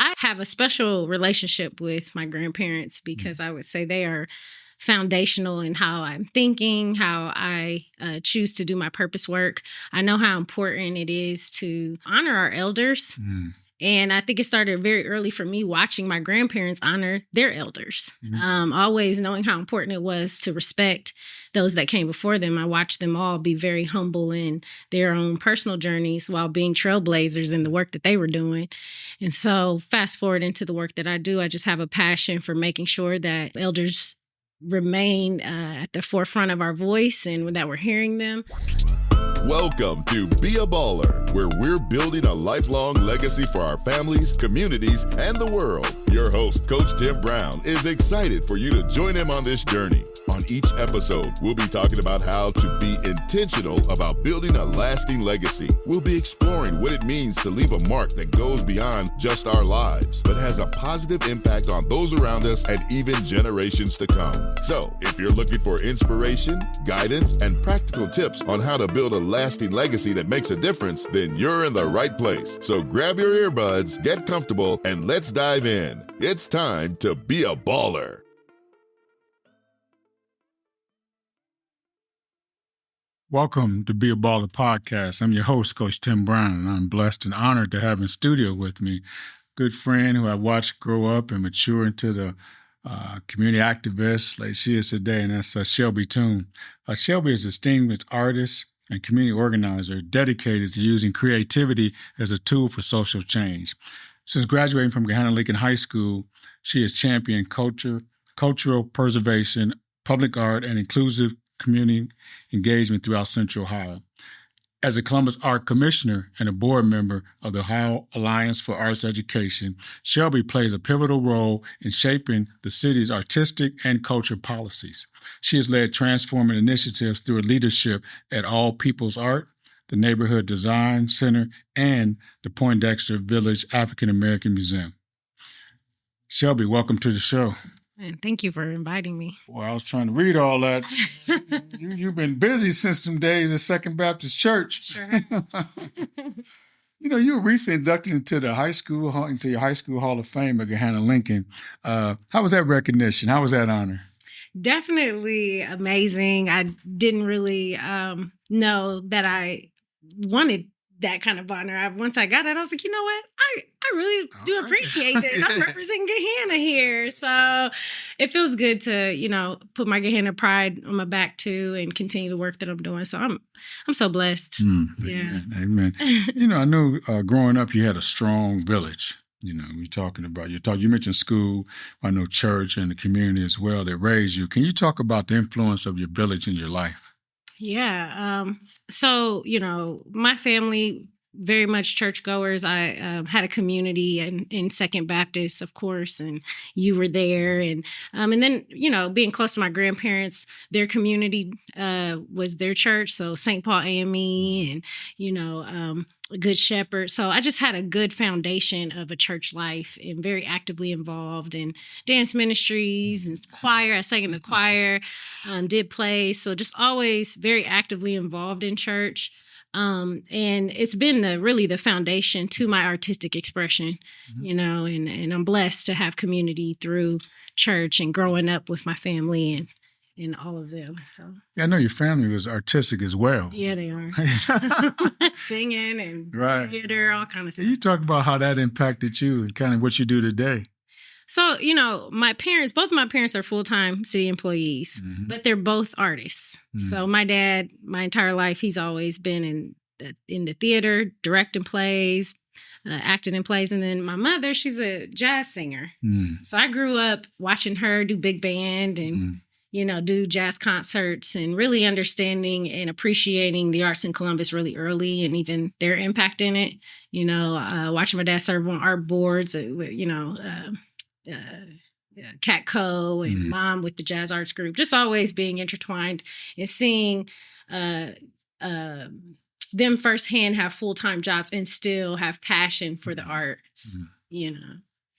I have a special relationship with my grandparents because I would say they are foundational in how I'm thinking, how I choose to do my purpose work. I know how important it is to honor our elders. And I think it started very early for me watching my grandparents honor their elders. Always knowing how important it was to respect those that came before them. I watched them all be very humble in their own personal journeys while being trailblazers in the work that they were doing. And so fast forward into the work that I do, I just have a passion for making sure that elders remain at the forefront of our voice and that we're hearing them. Welcome to Be a Baller, where we're building a lifelong legacy for our families, communities, and the world. Your host, Coach Tim Brown, is excited for you to join him on this journey. On each episode, we'll be talking about how to be intentional about building a lasting legacy. We'll be exploring what it means to leave a mark that goes beyond just our lives, but has a positive impact on those around us and even generations to come. So, if you're looking for inspiration, guidance, and practical tips on how to build a lasting legacy that makes a difference, then you're in the right place. So grab your earbuds, get comfortable, and let's dive in. It's time to be a baller. Welcome to Be a Baller podcast. I'm your host, Coach Tim Brown, and I'm blessed and honored to have in studio with me a good friend who I watched grow up and mature into the community activist like she is today, and that's Shelbi Toone. Shelbi is a distinguished artist and community organizer dedicated to using creativity as a tool for social change. Since graduating from Gahanna-Lincoln High School, she has championed cultural preservation, public art, and inclusive community engagement throughout Central Ohio. As a Columbus Art Commissioner and a board member of the Ohio Alliance for Arts Education, Shelbi plays a pivotal role in shaping the city's artistic and culture policies. She has led transforming initiatives through her leadership at All People's Art, the Neighborhood Design Center, and the Poindexter Village African American Museum. Shelbi, welcome to the show. And thank you for inviting me. Well, I was trying to read all that. You've been busy since them days at Second Baptist Church. Sure. You were recently inducted into your High School Hall of Fame at Gahanna-Lincoln. How was that recognition? How was that honor? Definitely amazing. I didn't really know that I wanted that kind of honor. Once I got it, I was like, you know what? I really do appreciate this. I'm representing Gahanna here. So it feels good to, put my Gahanna pride on my back too and continue the work that I'm doing. So I'm so blessed. Yeah. Amen. I knew growing up you had a strong village. You mentioned school, I know church and the community as well that raised you. Can you talk about the influence of your village in your life? Yeah. So, my family, very much churchgoers. I had a community in Second Baptist, of course, and you were there. And then, being close to my grandparents, their community was their church. So St. Paul AME and, Good Shepherd. So I just had a good foundation of a church life and very actively involved in dance ministries and choir. I sang in the choir, did plays. So just always very actively involved in church. And it's been the foundation to my artistic expression, and I'm blessed to have community through church and growing up with my family and all of them. So yeah, I know your family was artistic as well. Yeah, they are. Singing and theater, all kind of stuff. Can you talk about how that impacted you and kind of what you do today? So, both of my parents are full-time city employees, but they're both artists. So my dad, my entire life, he's always been in the theater, directing plays, acting in plays. And then my mother, she's a jazz singer. So I grew up watching her do big band and do jazz concerts and really understanding and appreciating the arts in Columbus really early and even their impact in it. Watching my dad serve on art boards, Catco and Mom with the Jazz Arts Group, just always being intertwined and seeing them firsthand have full-time jobs and still have passion for the arts,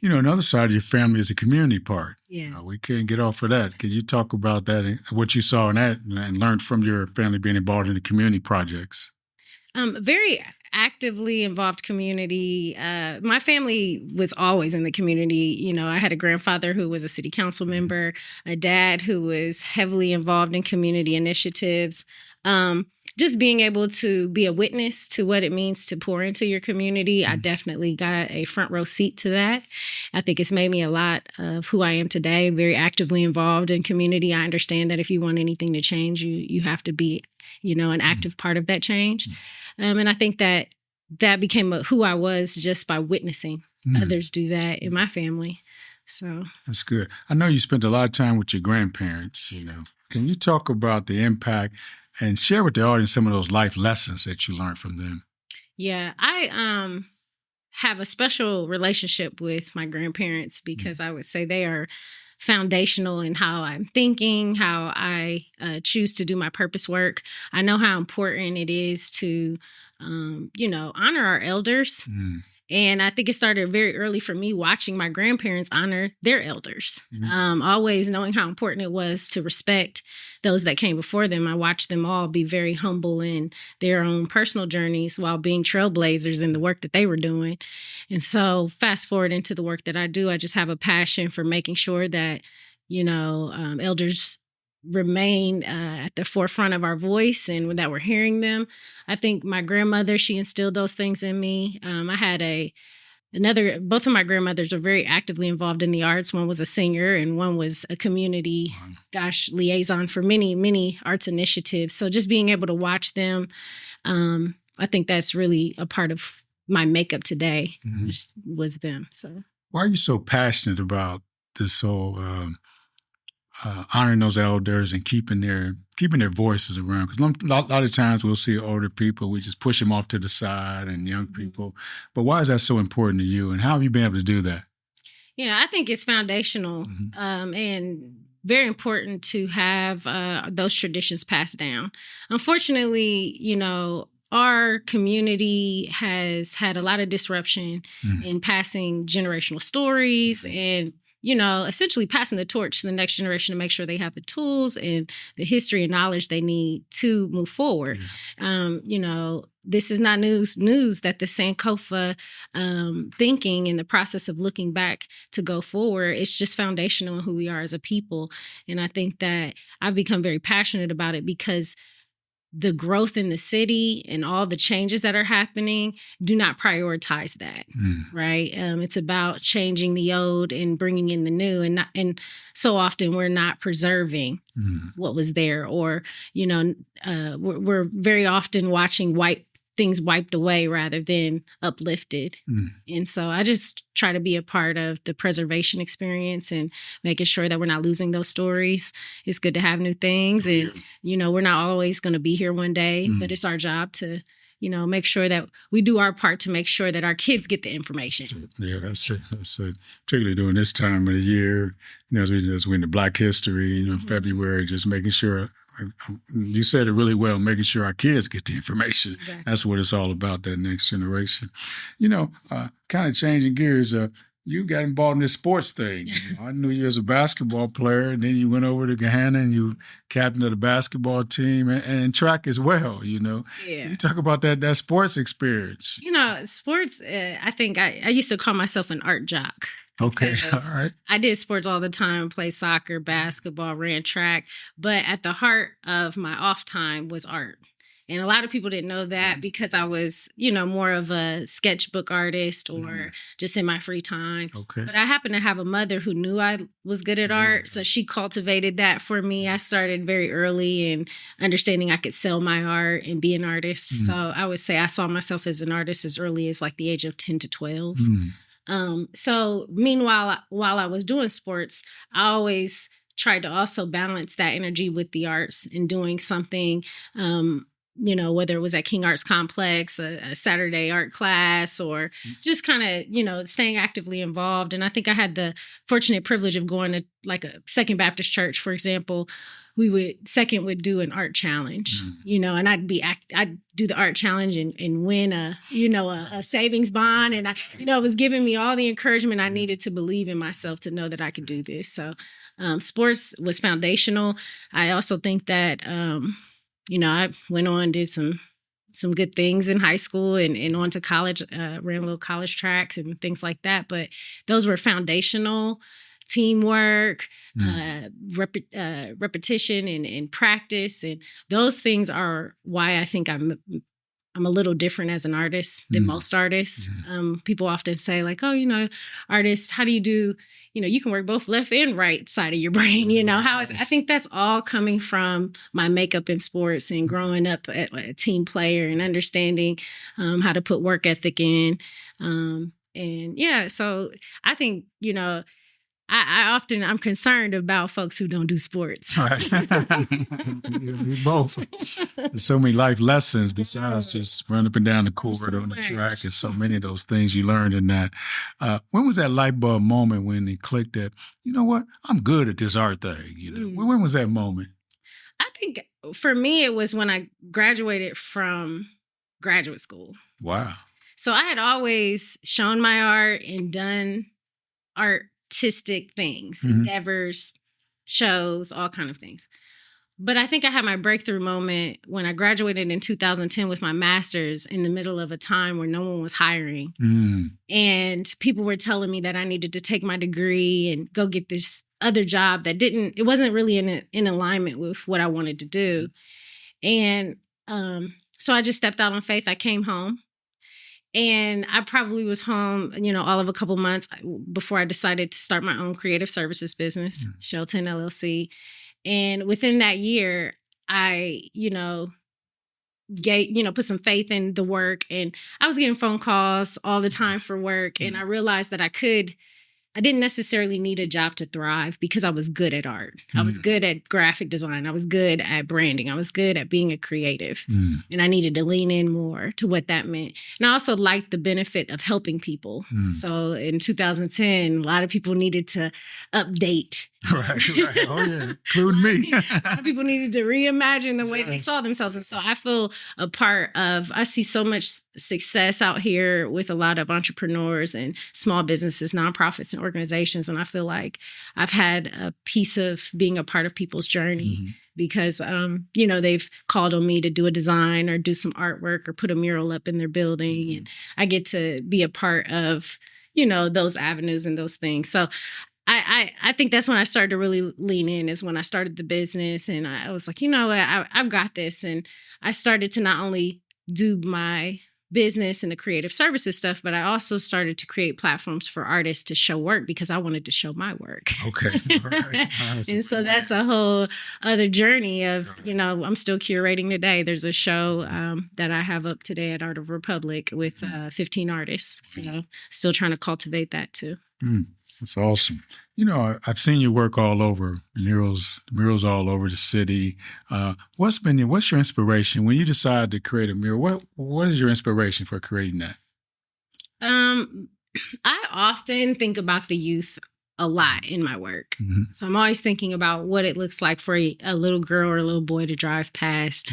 another side of your family is the community part. Yeah. We can't get off of that. Could you talk about that and what you saw in that and learned from your family being involved in the community projects? Very actively involved community. My family was always in the community. You know, I had a grandfather who was a city council member, a dad who was heavily involved in community initiatives. Just being able to be a witness to what it means to pour into your community, I definitely got a front row seat to that. I think it's made me a lot of who I am today, very actively involved in community. I understand that if you want anything to change, you have to be, an active part of that change. And I think that became who I was just by witnessing others do that in my family. So that's good. I know you spent a lot of time with your grandparents, Can you talk about the impact and share with the audience some of those life lessons that you learned from them? Yeah, I have a special relationship with my grandparents because I would say they are foundational in how I'm thinking, how I choose to do my purpose work. I know how important it is to, honor our elders. And I think it started very early for me watching my grandparents honor their elders, always knowing how important it was to respect those that came before them. I watched them all be very humble in their own personal journeys while being trailblazers in the work that they were doing. And so fast forward into the work that I do, I just have a passion for making sure that, elders remain at the forefront of our voice and that we're hearing them. I think my grandmother, she instilled those things in me. I had both of my grandmothers were very actively involved in the arts. One was a singer and one was a community, liaison for many, many arts initiatives. So just being able to watch them, I think that's really a part of my makeup today was them. So why are you so passionate about this whole honoring those elders and keeping their voices around? Because a lot of times we'll see older people, we just push them off to the side, and young people. But why is that so important to you, and how have you been able to do that? Yeah, I think it's foundational and very important to have those traditions passed down. Unfortunately, our community has had a lot of disruption in passing generational stories and essentially passing the torch to the next generation to make sure they have the tools and the history and knowledge they need to move forward. This is not news that the Sankofa thinking and the process of looking back to go forward, it's just foundational in who we are as a people. And I think that I've become very passionate about it because the growth in the city and all the changes that are happening do not prioritize that, right? It's about changing the old and bringing in the new, and so often we're not preserving what was there, or we're very often watching things wiped away rather than uplifted. And so I just try to be a part of the preservation experience and making sure that we're not losing those stories. It's good to have new things. And, we're not always going to be here one day, but it's our job to, make sure that we do our part to make sure that our kids get the information. Yeah, that's it. Particularly during this time of the year, as we're into Black History, February, just making sure. You said it really well, making sure our kids get the information. Exactly. That's what it's all about, that next generation. Kind of changing gears, you got involved in this sports thing. I knew you as a basketball player, and then you went over to Gahanna and you captain of the basketball team and track as well, Yeah. You talk about that sports experience. Sports, I think I used to call myself an art jock. Okay, all right. I did sports all the time, played soccer, basketball, ran track. But at the heart of my off time was art. And a lot of people didn't know that because I was, more of a sketchbook artist or just in my free time. Okay. But I happened to have a mother who knew I was good at art. So she cultivated that for me. I started very early in understanding I could sell my art and be an artist. So I would say I saw myself as an artist as early as like the age of 10 to 12. So meanwhile, while I was doing sports, I always tried to also balance that energy with the arts and doing something, whether it was at King Arts Complex, a Saturday art class, or just kind of, staying actively involved. And I think I had the fortunate privilege of going to like a Second Baptist church, for example. Second would do an art challenge, and I'd do the art challenge and win a savings bond. And it was giving me all the encouragement I needed to believe in myself to know that I could do this. So sports was foundational. I also think that, I went on, did some some good things in high school and on to college, ran little college tracks and things like that. But those were foundational: teamwork, repetition and practice. And those things are why I think I'm a little different as an artist than most artists. People often say like, oh, artists, how do you do, you can work both left and right side of your brain, I think that's all coming from my makeup in sports and growing up a team player and understanding how to put work ethic in. So I think, I'm concerned about folks who don't do sports. Right. You both. There's so many life lessons besides just running up and down the court on the track. There's so many of those things you learned in that. When was that light bulb moment when it clicked that, you know what, I'm good at this art thing? When was that moment? I think for me, it was when I graduated from graduate school. Wow. So I had always shown my art and done artistic things, endeavors, shows, all kind of things. But I think I had my breakthrough moment when I graduated in 2010 with my master's in the middle of a time where no one was hiring. And people were telling me that I needed to take my degree and go get this other job that it wasn't really in alignment with what I wanted to do. And so I just stepped out on faith. I came home. And I probably was home, all of a couple months before I decided to start my own creative services business, Shelton LLC. And within that year, I, put some faith in the work. And I was getting phone calls all the time for work. And I realized that I didn't necessarily need a job to thrive because I was good at art. I was good at graphic design. I was good at branding. I was good at being a creative. And I needed to lean in more to what that meant. And I also liked the benefit of helping people. So in 2010, a lot of people needed to update. Right. Oh, yeah. Including me. A lot of people needed to reimagine the way they saw themselves. And so I feel I see so much success out here with a lot of entrepreneurs and small businesses, nonprofits, and organizations. And I feel like I've had a piece of being a part of people's journey because, they've called on me to do a design or do some artwork or put a mural up in their building. And I get to be a part of, those avenues and those things. So I think that's when I started to really lean in, is when I started the business. And I was like, I've got this. And I started to not only do my business and the creative services stuff, but I also started to create platforms for artists to show work because I wanted to show my work. Okay. All right. And so that's a whole other journey of, I'm still curating today. There's a show that I have up today at Art of Republic with 15 artists. So still trying to cultivate that too. That's awesome. I've seen your work all over, murals all over the city. What's your inspiration when you decide to create a mural? What is your inspiration for creating that? I often think about the youth a lot in my work. So I'm always thinking about what it looks like for a little girl or a little boy to drive past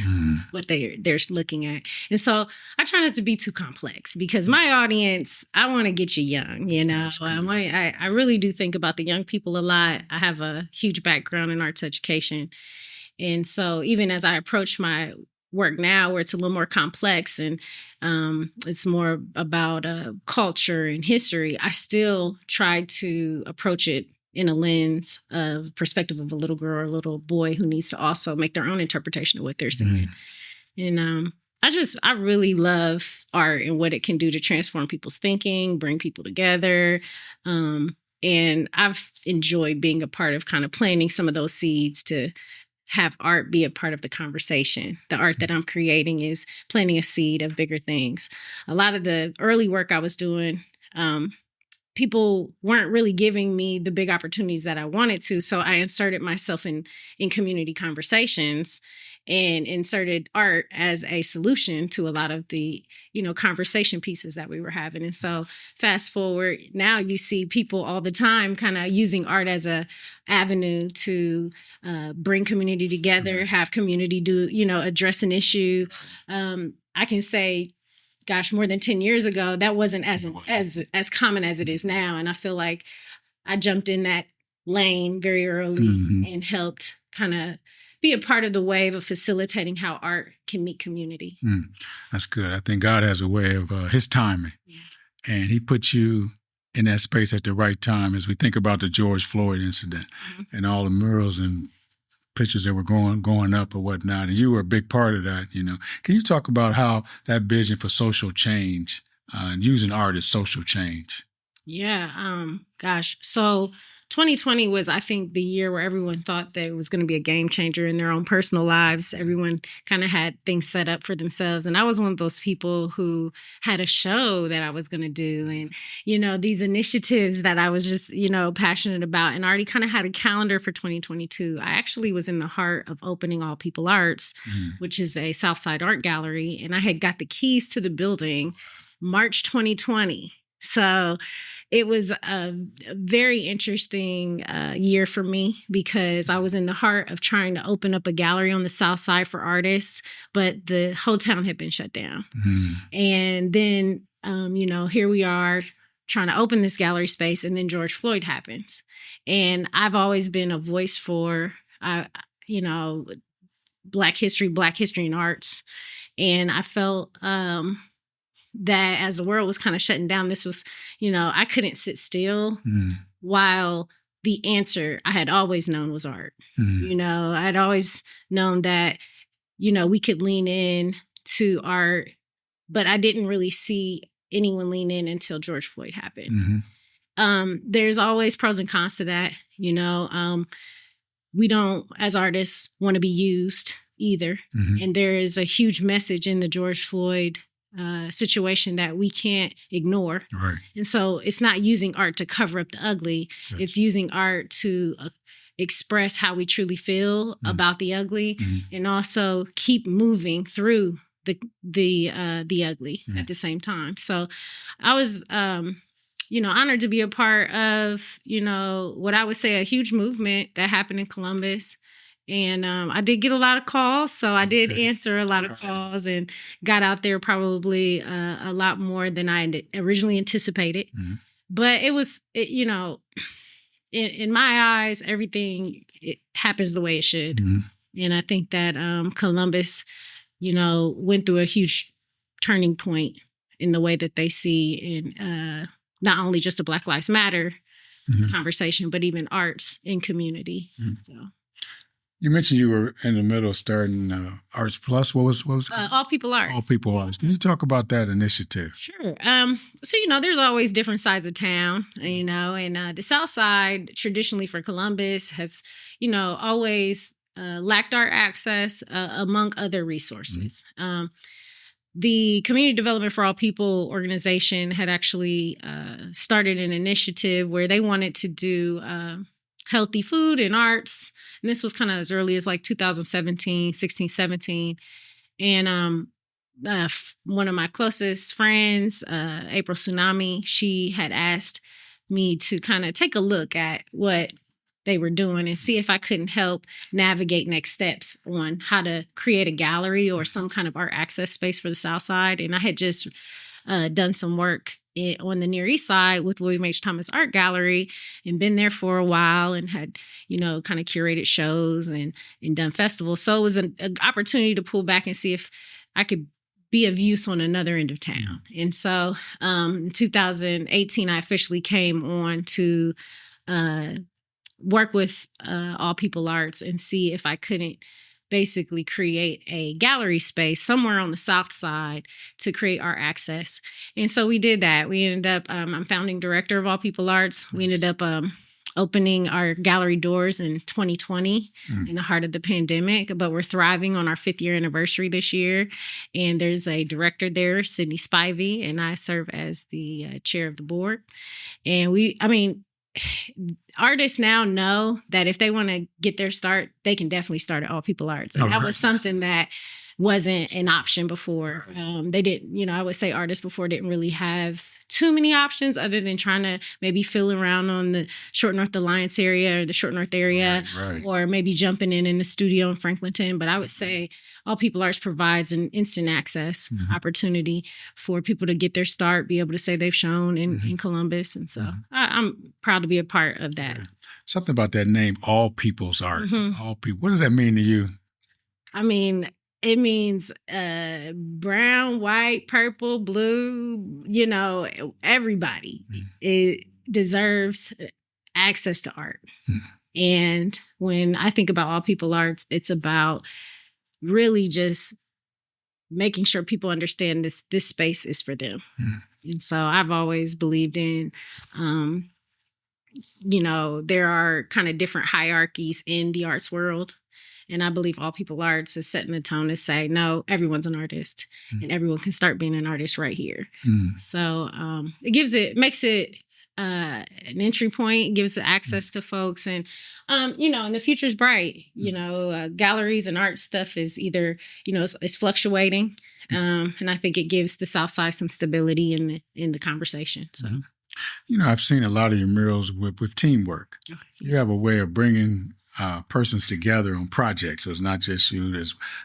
what they're looking at. And so I try not to be too complex because my audience, I want to get you young, I really do think about the young people a lot. I have a huge background in arts education. And so even as I approach my work now where it's a little more complex and it's more about culture and history, I still try to approach it in a lens of perspective of a little girl or a little boy who needs to also make their own interpretation of what they're seeing. And I really love art and what it can do to transform people's thinking, bring people together. And I've enjoyed being a part of kind of planting some of those seeds to have art be a part of the conversation. The art that I'm creating is planting a seed of bigger things. A lot of the early work I was doing, people weren't really giving me the big opportunities that I wanted to. So I inserted myself in community conversations and inserted art as a solution to a lot of the, conversation pieces that we were having. And so fast forward, now you see people all the time kind of using art as a avenue to bring community together, have community address an issue. I can say, gosh, more than 10 years ago, that wasn't as common as it is now. And I feel like I jumped in that lane very early and helped kind of be a part of the wave of facilitating how art can meet community. That's good. I think God has a way of his timing. Yeah. And he put you in that space at the right time as we think about the George Floyd incident and all the murals and pictures that were going up or whatnot. And you were a big part of that, you know. Can you talk about how that vision for social change and using art as social change? Yeah. Gosh. So 2020 was, I think, the year where everyone thought that it was going to be a game changer in their own personal lives. Everyone kind of had things set up for themselves. And I was one of those people who had a show that I was going to do. And, you know, these initiatives that I was just, you know, passionate about, and I already kind of had a calendar for 2022. I actually was in the heart of opening All People Arts, which is a Southside art gallery. And I had got the keys to the building March 2020. So it was a very interesting year for me because I was in the heart of trying to open up a gallery on the South Side for artists, but the whole town had been shut down. And then, you know, here we are trying to open this gallery space, and then George Floyd happens. And I've always been a voice for, you know, Black history and arts. And I felt that as the world was kind of shutting down, this was, you know, I couldn't sit still while the answer I had always known was art. You know, I'd always known that, you know, we could lean in to art, but I didn't really see anyone lean in until George Floyd happened. There's always pros and cons to that. You know, we don't, as artists, want to be used either. And there is a huge message in the George Floyd situation that we can't ignore. Right. And so it's not using art to cover up the ugly. Yes. It's using art to express how we truly feel about the ugly and also keep moving through the ugly at the same time. So I was, you know, honored to be a part of, you know, what I would say a huge movement that happened in Columbus. And I did get a lot of calls, so I did answer a lot of calls and got out there probably a lot more than I originally anticipated. But it was, you know, in my eyes, everything it happens the way it should. And I think that Columbus, you know, went through a huge turning point in the way that they see in not only just the Black Lives Matter conversation, but even arts in community. So. You mentioned you were in the middle of starting Arts Plus. What was it? All People Arts. All People Arts. Can you talk about that initiative? Sure. So, you know, there's always different sides of town, you know, and the South Side traditionally for Columbus has, you know, always lacked art access among other resources. The Community Development for All People organization had actually started an initiative where they wanted to do healthy food and arts. And this was kind of as early as like 2017, 16, 17. And one of my closest friends, April Tsunami, she had asked me to kind of take a look at what they were doing and see if I couldn't help navigate next steps on how to create a gallery or some kind of art access space for the South Side. And I had just done some work on the Near East Side with William H. Thomas Art Gallery and been there for a while and had, you know, kind of curated shows and done festivals. So it was an opportunity to pull back and see if I could be of use on another end of town. And so in 2018, I officially came on to work with All People Arts and see if I couldn't basically create a gallery space somewhere on the South Side to create art access. And so we did that. We ended up, I'm founding director of All People Arts. We ended up opening our gallery doors in 2020 in the heart of the pandemic, but we're thriving on our 5th year anniversary this year. And there's a director there, Sydney Spivey, and I serve as the chair of the board. And artists now know that if they want to get their start, they can definitely start at All People Arts. And that was something that wasn't an option before. They didn't, you know, I would say artists before didn't really have too many options other than trying to maybe fill around on the Short North Alliance area or the Short North area, or maybe jumping in the studio in Franklinton. But I would say All People Arts provides an instant access opportunity for people to get their start, be able to say they've shown in Columbus. And so I'm proud to be a part of that. Something about that name, All People's Art. All people. What does that mean to you? I mean, it means brown, white, purple, blue, everybody it deserves access to art. And when I think about all people arts, it's about really just making sure people understand this space is for them. And so I've always believed in there are kind of different hierarchies in the arts world. And I believe all people arts is setting the tone to say, no, everyone's an artist and everyone can start being an artist right here. So makes it an entry point, gives access to folks. And, and the future's bright. Galleries and art stuff is either, it's fluctuating. And I think it gives the South Side some stability in the conversation. So. I've seen a lot of your murals with teamwork. Okay. You have a way of bringing persons together on projects. So it's not just you.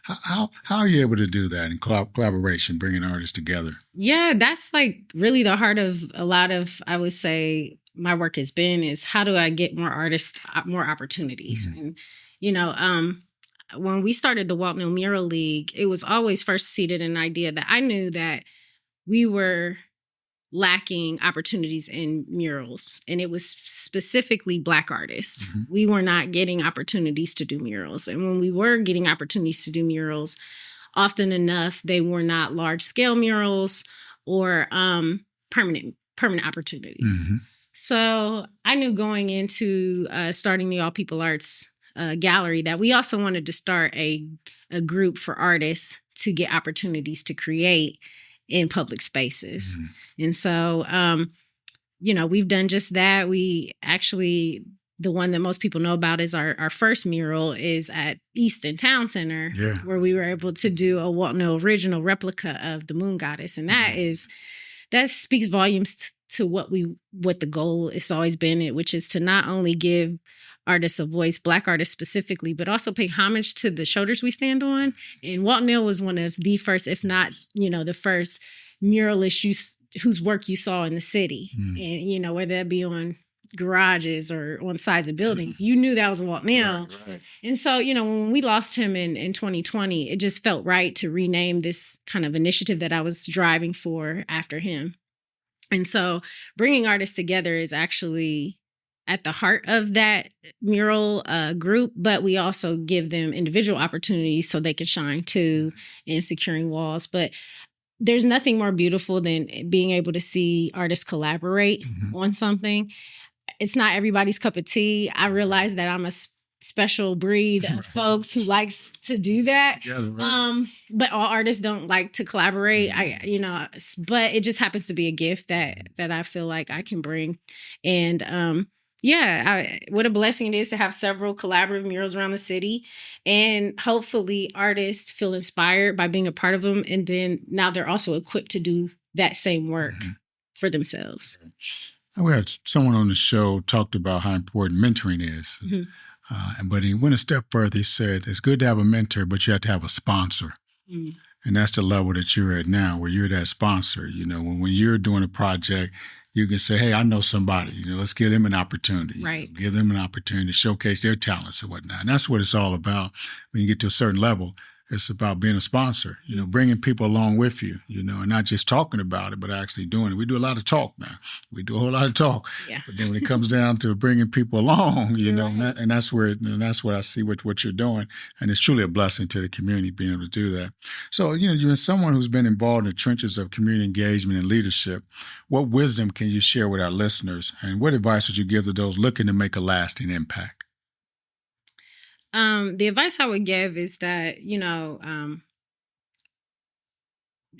How are you able to do that in collaboration, bringing artists together? Yeah, that's like really the heart of a lot of, I would say, my work has been is how do I get more artists, more opportunities? And, when we started the Walt Neal Mural League, it was always first seeded an idea that I knew that we were lacking opportunities in murals, and it was specifically Black artists. We were not getting opportunities to do murals, and when we were getting opportunities to do murals, often enough they were not large scale murals or permanent opportunities. So I knew going into starting the All People Arts Gallery that we also wanted to start a group for artists to get opportunities to create in public spaces. And so, we've done just that. We actually, the one that most people know about is our first mural is at Easton Town Center, where we were able to do a Walt Neal original replica of the Moon Goddess. And that speaks volumes to what the goal has always been, which is to not only give artists a voice, Black artists specifically, but also pay homage to the shoulders we stand on. And Walt Neal was one of the first, if not, the first muralist whose work you saw in the city. And, whether that be on garages or on sides of buildings, you knew that was Walt Neal. Right. And so, when we lost him in 2020, it just felt right to rename this kind of initiative that I was driving for after him. And so bringing artists together is actually at the heart of that mural group, but we also give them individual opportunities so they can shine too in securing walls. But there's nothing more beautiful than being able to see artists collaborate on something. It's not everybody's cup of tea. I realize that I'm a special breed of folks who likes to do that. But all artists don't like to collaborate. But it just happens to be a gift that I feel like I can bring. And what a blessing it is to have several collaborative murals around the city. And hopefully artists feel inspired by being a part of them. And then now they're also equipped to do that same work for themselves. We had someone on the show talked about how important mentoring is. But he went a step further. He said, it's good to have a mentor, but you have to have a sponsor. And that's the level that you're at now, where you're that sponsor. When you're doing a project, you can say, hey, I know somebody, let's give them an opportunity. Right. Give them an opportunity to showcase their talents and whatnot. And that's what it's all about. When you get to a certain level, it's about being a sponsor, bringing people along with you, and not just talking about it, but actually doing it. We do a lot of talk now. We do a whole lot of talk. Yeah. But then when it comes down to bringing people along, and that's what I see with what you're doing. And it's truly a blessing to the community being able to do that. So, you're someone who's been involved in the trenches of community engagement and leadership. What wisdom can you share with our listeners? And what advice would you give to those looking to make a lasting impact? The advice I would give is that,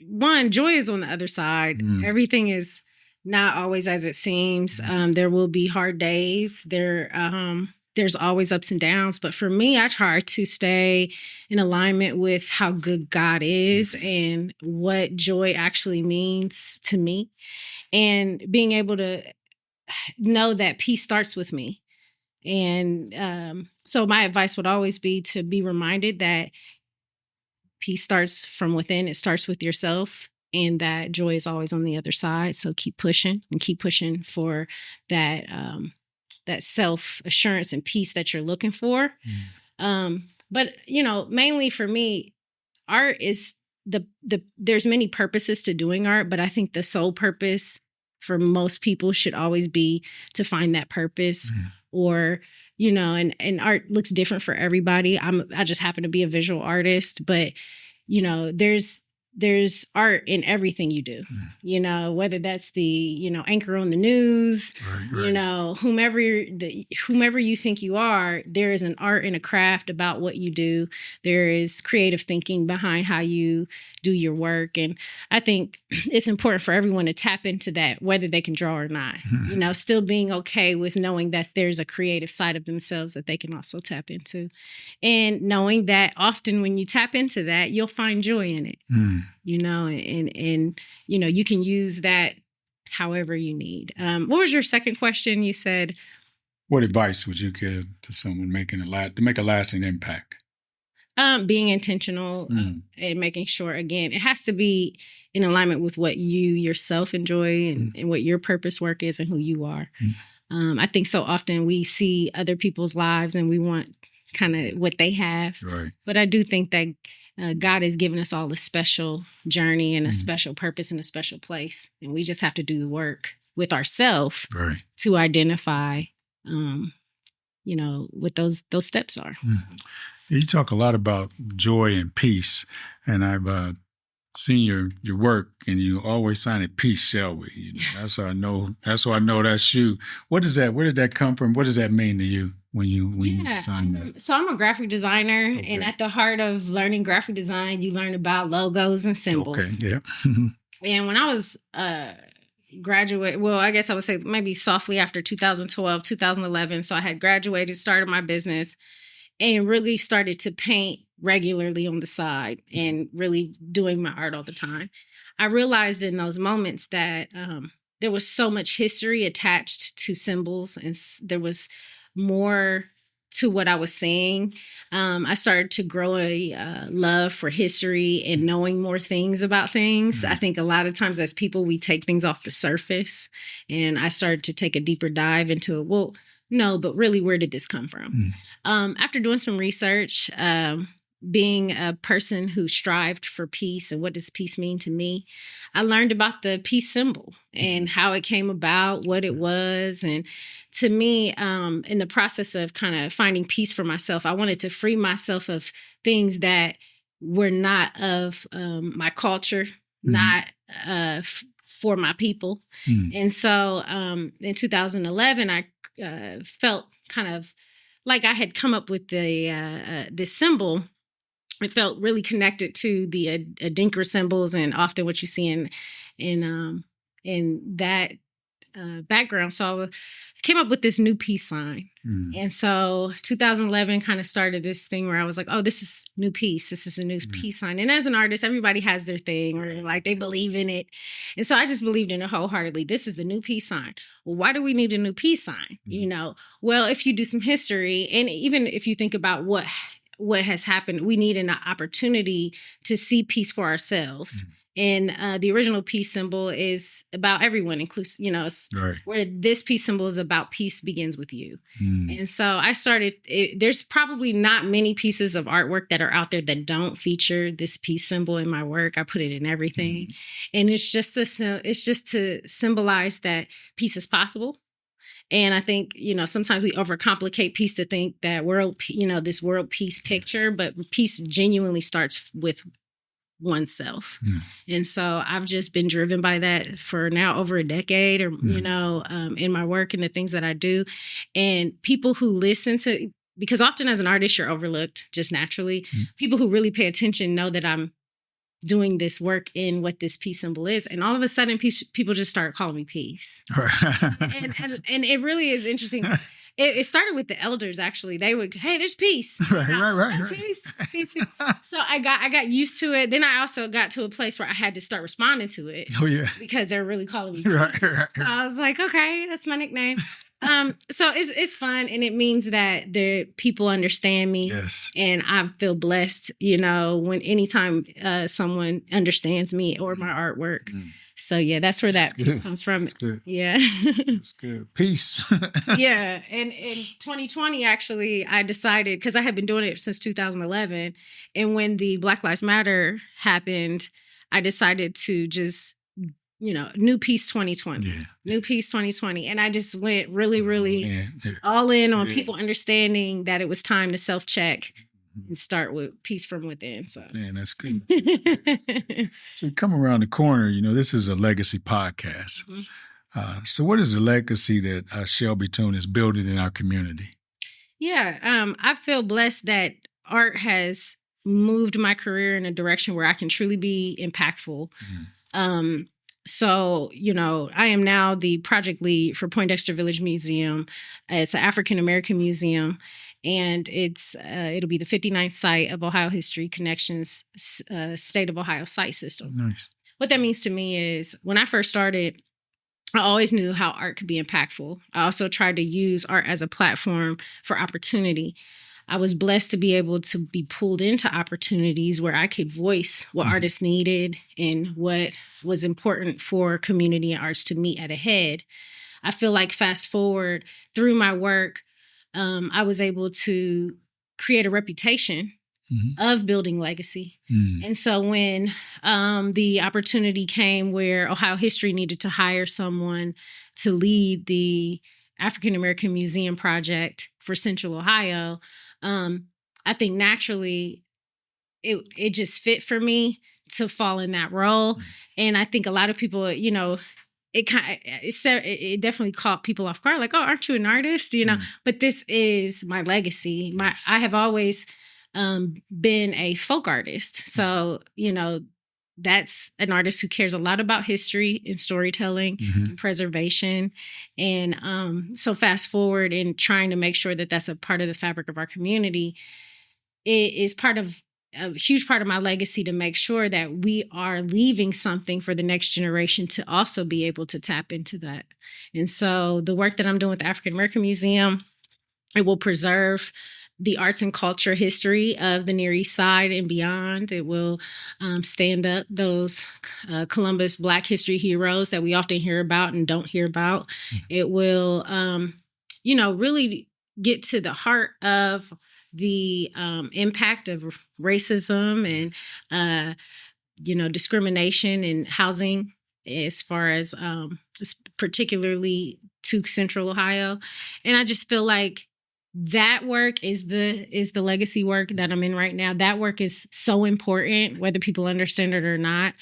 one, joy is on the other side. Everything is not always as it seems. There will be hard days. There's always ups and downs. But for me, I try to stay in alignment with how good God is and what joy actually means to me. And being able to know that peace starts with me. And so my advice would always be to be reminded that peace starts from within. It starts with yourself, and that joy is always on the other side. So keep pushing for that that self-assurance and peace that you're looking for. But, mainly for me, art is there's many purposes to doing art, but I think the sole purpose for most people should always be to find that purpose. Or, and art looks different for everybody. I just happen to be a visual artist, but, there's art in everything you do, whether that's the, anchor on the news, right. Whomever you think you are, there is an art and a craft about what you do. There is creative thinking behind how you do your work. And I think it's important for everyone to tap into that, whether they can draw or not, still being okay with knowing that there's a creative side of themselves that they can also tap into. And knowing that often when you tap into that, you'll find joy in it. And you can use that however you need. What was your second question? You said, what advice would you give to someone to make a lasting impact? Being intentional and making sure, again, it has to be in alignment with what you yourself enjoy and what your purpose work is and who you are. I think so often we see other people's lives and we want kind of what they have. Right. But I do think that God has given us all a special journey and a special purpose and a special place. And we just have to do the work with ourselves to identify, what those steps are. You talk a lot about joy and peace. And I've seen your work, and you always sign it Peace Shelbi. That's how I know. That's why I know that's you. What is that? Where did that come from? What does that mean to you when you sign that? So I'm a graphic designer, and at the heart of learning graphic design, you learn about logos and symbols. Okay. Yeah. And when I was graduate, well, I guess I would say maybe softly after 2012, 2011. So I had graduated, started my business, and really started to paint regularly on the side and really doing my art all the time. I realized in those moments that there was so much history attached to symbols, and there was more to what I was seeing. I started to grow a love for history and knowing more things about things. I think a lot of times as people, we take things off the surface, and I started to take a deeper dive into it. Well, no, but really, where did this come from? After doing some research, being a person who strived for peace and what does peace mean to me, I learned about the peace symbol and how it came about, what it was. And to me, in the process of kind of finding peace for myself, I wanted to free myself of things that were not of my culture, not for my people. And so in 2011, I felt kind of like I had come up with this symbol. It felt really connected to the Adinker symbols, and often what you see in that background. So I came up with this new peace sign. And so 2011 kind of started this thing where I was like, oh, this is new peace. This is a new peace sign. And as an artist, everybody has their thing, or like they believe in it. And so I just believed in it wholeheartedly. This is the new peace sign. Well, why do we need a new peace sign? Well, if you do some history, and even if you think about what has happened, we need an opportunity to see peace for ourselves. And the original peace symbol is about everyone, inclusive, where this peace symbol is about peace begins with you. And so I started, there's probably not many pieces of artwork that are out there that don't feature this peace symbol in my work. I put it in everything. And it's just to symbolize that peace is possible. And I think, sometimes we overcomplicate peace to think that this world peace picture, but peace genuinely starts with oneself. And so I've just been driven by that for now over a decade, or, in my work and the things that I do. And people who listen to, because often as an artist, you're overlooked just naturally. People who really pay attention know that I'm doing this work in what this peace symbol is. And all of a sudden, people just start calling me Peace. And it really is interesting. It started with the elders, actually. They would, hey, there's peace. Right. Peace. So I got used to it. Then I also got to a place where I had to start responding to it. Oh, yeah. Because they're really calling me Peace. Right. So I was like, okay, that's my nickname. So it's fun, and it means that the people understand me. Yes. And I feel blessed, anytime someone understands me or my artwork. So yeah, that's where that piece good. comes from. That's good. Yeah. That's good. Peace. Yeah. And in 2020, actually, I decided, because I had been doing it since 2011. And when the Black Lives Matter happened, I decided to just, new piece 2020. Yeah. New piece 2020. And I just went really, really Yeah. all in on people understanding that it was time to self-check and start with peace from within. So, Man, that's good. So we come around the corner, this is a legacy podcast. So what is the legacy that Shelbi Toone is building in our community? Yeah, I feel blessed that art has moved my career in a direction where I can truly be impactful. So, I am now the project lead for Poindexter Village Museum. It's an African American museum, and it'll be the 59th site of Ohio History Connections State of Ohio site system. Nice. What that means to me is when I first started, I always knew how art could be impactful. I also tried to use art as a platform for opportunity. I was blessed to be able to be pulled into opportunities where I could voice what artists needed and what was important for community and arts to meet at a head. I feel like fast forward through my work, I was able to create a reputation of building legacy. And so when the opportunity came where Ohio History needed to hire someone to lead the African American Museum project for Central Ohio, I think naturally it just fit for me to fall in that role. And I think a lot of people, it definitely caught people off guard, like, oh, aren't you an artist? But this is my legacy. I have always been a folk artist. So, that's an artist who cares a lot about history and storytelling and preservation. And so fast forward in trying to make sure that that's a part of the fabric of our community, it is a huge part of my legacy to make sure that we are leaving something for the next generation to also be able to tap into that. And so the work that I'm doing with the African American Museum, it will preserve the arts and culture history of the Near East Side and beyond. It will stand up those Columbus Black history heroes that we often hear about and don't hear about. It will, really get to the heart of the impact of racism and, discrimination in housing, as far as particularly to Central Ohio. And I just feel like that work is the legacy work that I'm in right now. That work is so important, whether people understand it or not,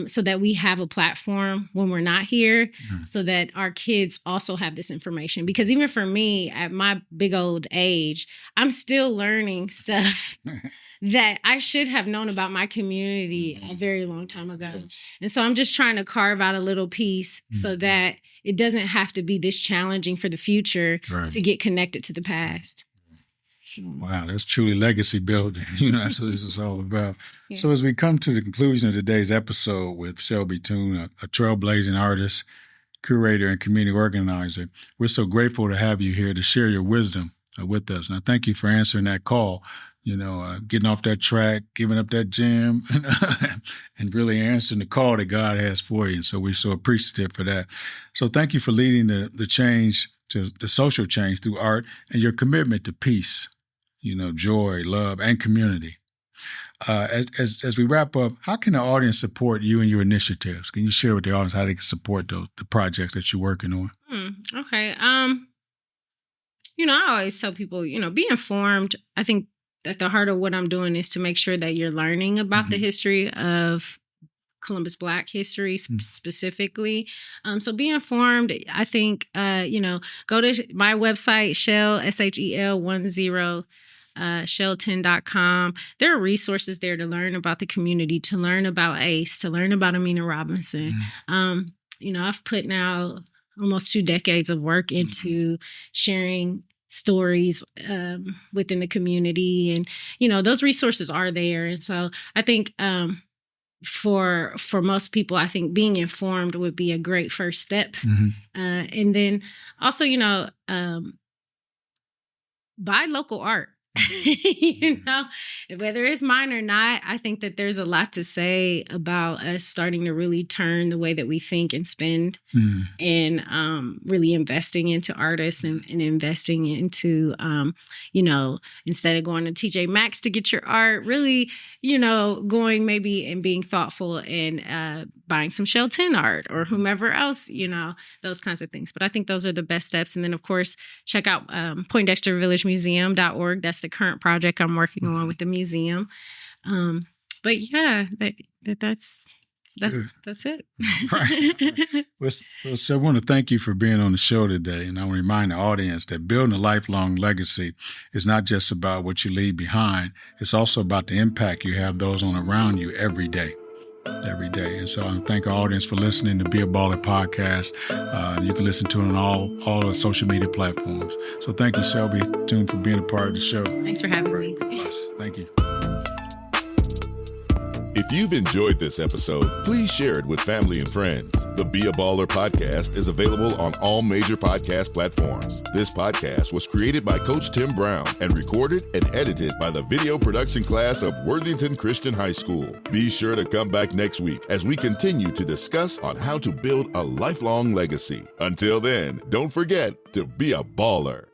so that we have a platform when we're not here, so that our kids also have this information. Because even for me, at my big old age, I'm still learning stuff that I should have known about my community a very long time ago. And so I'm just trying to carve out a little piece so that it doesn't have to be this challenging for the future to get connected to the past. So. Wow, that's truly legacy building. That's what this is all about. Yeah. So as we come to the conclusion of today's episode with Shelbi Toone, a trailblazing artist, curator, and community organizer, we're so grateful to have you here to share your wisdom with us. And I thank you for answering that call. Getting off that track, giving up that gym, and really answering the call that God has for you. And so we're so appreciative for that. So thank you for leading the change, to the social change through art, and your commitment to peace, joy, love, and community. As we wrap up, how can the audience support you and your initiatives? Can you share with the audience how they can support the projects that you're working on? Okay. I always tell people, be informed. I think at the heart of what I'm doing is to make sure that you're learning about the history of Columbus Black history specifically. So be informed. I think, go to my website, Shell, SHEL10, Shell10.com. There are resources there to learn about the community, to learn about ACE, to learn about Amina Robinson. I've put now almost 2 decades of work into sharing stories within the community, and those resources are there. And so I think for most people, I think being informed would be a great first step. And then also buy local art. You know, whether it's mine or not, I think that there's a lot to say about us starting to really turn the way that we think and spend, and really investing into artists and investing into, you know, instead of going to TJ Maxx to get your art, really, you know, going maybe and being thoughtful and buying some Shelton art or whomever else, you know, those kinds of things. But I think those are the best steps. And then, of course, check out Poindexter Village Museum.org. That's the current project I'm working on with the museum. But yeah, that's it. Right. Well, so I want to thank you for being on the show today. And I want to remind the audience that building a lifelong legacy is not just about what you leave behind. It's also about the impact you have those on around you every day. And so I thank our audience for listening to Be a Baller podcast. You can listen to it on all the social media platforms. So thank you, Shelbi Toone, for being a part of the show. Thanks for having me. Yes, thank you. If you've enjoyed this episode, please share it with family and friends. The Be a Baller podcast is available on all major podcast platforms. This podcast was created by Coach Tim Brown and recorded and edited by the video production class of Worthington Christian High School. Be sure to come back next week as we continue to discuss on how to build a lifelong legacy. Until then, don't forget to be a baller.